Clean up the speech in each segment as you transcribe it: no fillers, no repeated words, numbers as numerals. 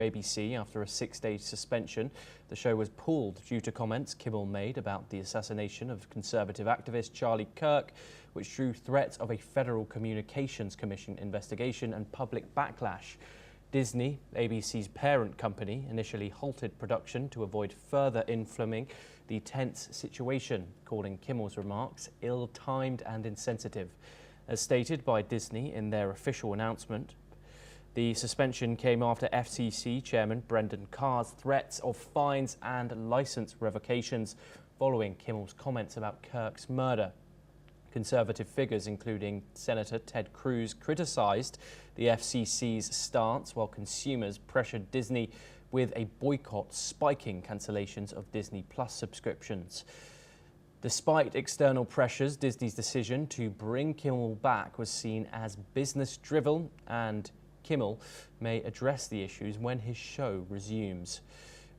ABC after a 6-day suspension. The show was pulled due to comments Kimmel made about the assassination of conservative activist Charlie Kirk, which drew threats of a Federal Communications Commission investigation and public backlash. Disney, ABC's parent company, initially halted production to avoid further inflaming the tense situation, calling Kimmel's remarks ill-timed and insensitive. As stated by Disney in their official announcement, the suspension came after FCC Chairman Brendan Carr's threats of fines and license revocations following Kimmel's comments about Kirk's murder. Conservative figures, including Senator Ted Cruz, criticized the FCC's stance, while consumers pressured Disney with a boycott, spiking cancellations of Disney Plus subscriptions. Despite external pressures, Disney's decision to bring Kimmel back was seen as business-driven, and Kimmel may address the issues when his show resumes.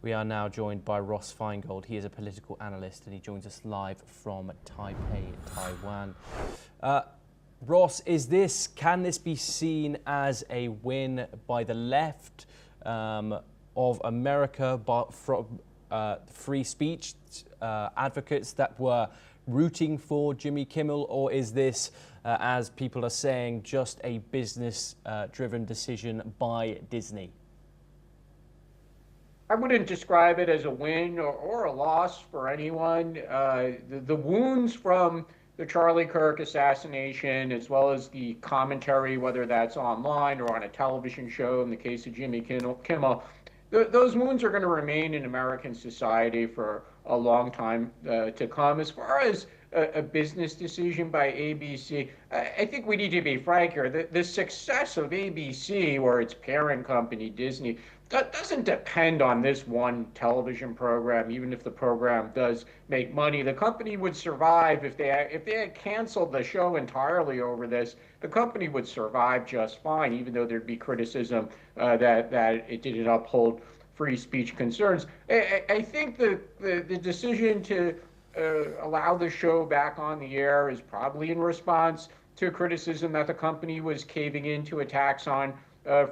We are now joined by Ross Feingold. He is a political analyst and he joins us live from Taipei, Taiwan. Ross, can this be seen as a win by the left of America, but from free speech advocates that were rooting for Jimmy Kimmel, or is this, as people are saying, just a business-driven decision by Disney? I wouldn't describe it as a win or a loss for anyone. The wounds from the Charlie Kirk assassination, as well as the commentary, whether that's online or on a television show in the case of Jimmy Kimmel, those wounds are going to remain in American society for a long time to come. As far as a business decision by ABC, I think we need to be frank here. The success of ABC or its parent company, Disney, that doesn't depend on this one television program. Even if the program does make money, the company would survive. If they had canceled the show entirely over this, the company would survive just fine, even though there'd be criticism that it didn't uphold free speech concerns. I think the decision to allow the show back on the air is probably in response to criticism that the company was caving into attacks on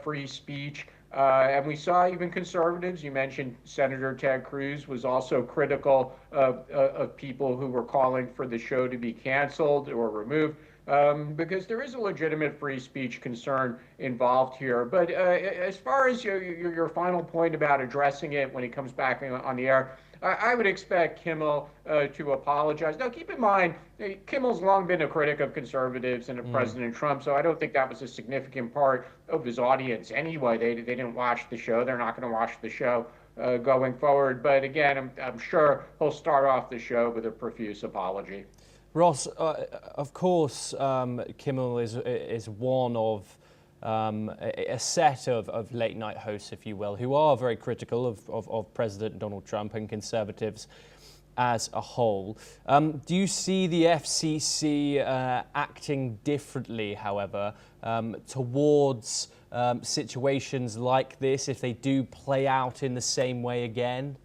free speech. And we saw even conservatives, you mentioned Senator Ted Cruz, was also critical of people who were calling for the show to be canceled or removed, because there is a legitimate free speech concern involved here. But as far as your final point about addressing it when it comes back on the air, I would expect Kimmel to apologize. Now, keep in mind, Kimmel's long been a critic of conservatives and of President Trump, so I don't think that was a significant part of his audience anyway. They didn't watch the show. They're not going to watch the show going forward. But again, I'm sure he'll start off the show with a profuse apology. Ross, of course, Kimmel is one of a set of late-night hosts, if you will, who are very critical of President Donald Trump and conservatives as a whole. Do you see the FCC acting differently, however, towards situations like this, if they do play out in the same way again?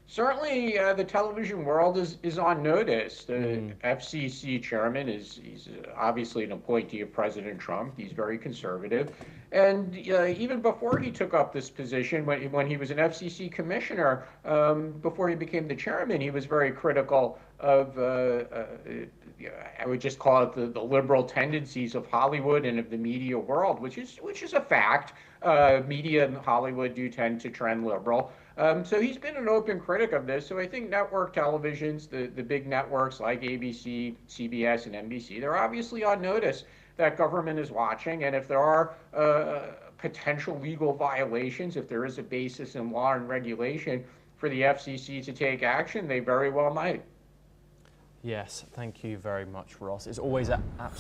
Certainly, the television world is on notice. The FCC chairman he's obviously an appointee of President Trump. He's very conservative, and even before he took up this position, when he was an FCC commissioner, before he became the chairman, he was very critical of I would just call it the liberal tendencies of Hollywood and of the media world, which is a fact. Media in Hollywood do tend to trend liberal. So he's been an open critic of this. So I think network televisions, the big networks like ABC, CBS, and NBC, they're obviously on notice that government is watching. And if there are potential legal violations, if there is a basis in law and regulation for the FCC to take action, they very well might. Yes, thank you very much, Ross. It's always absolutely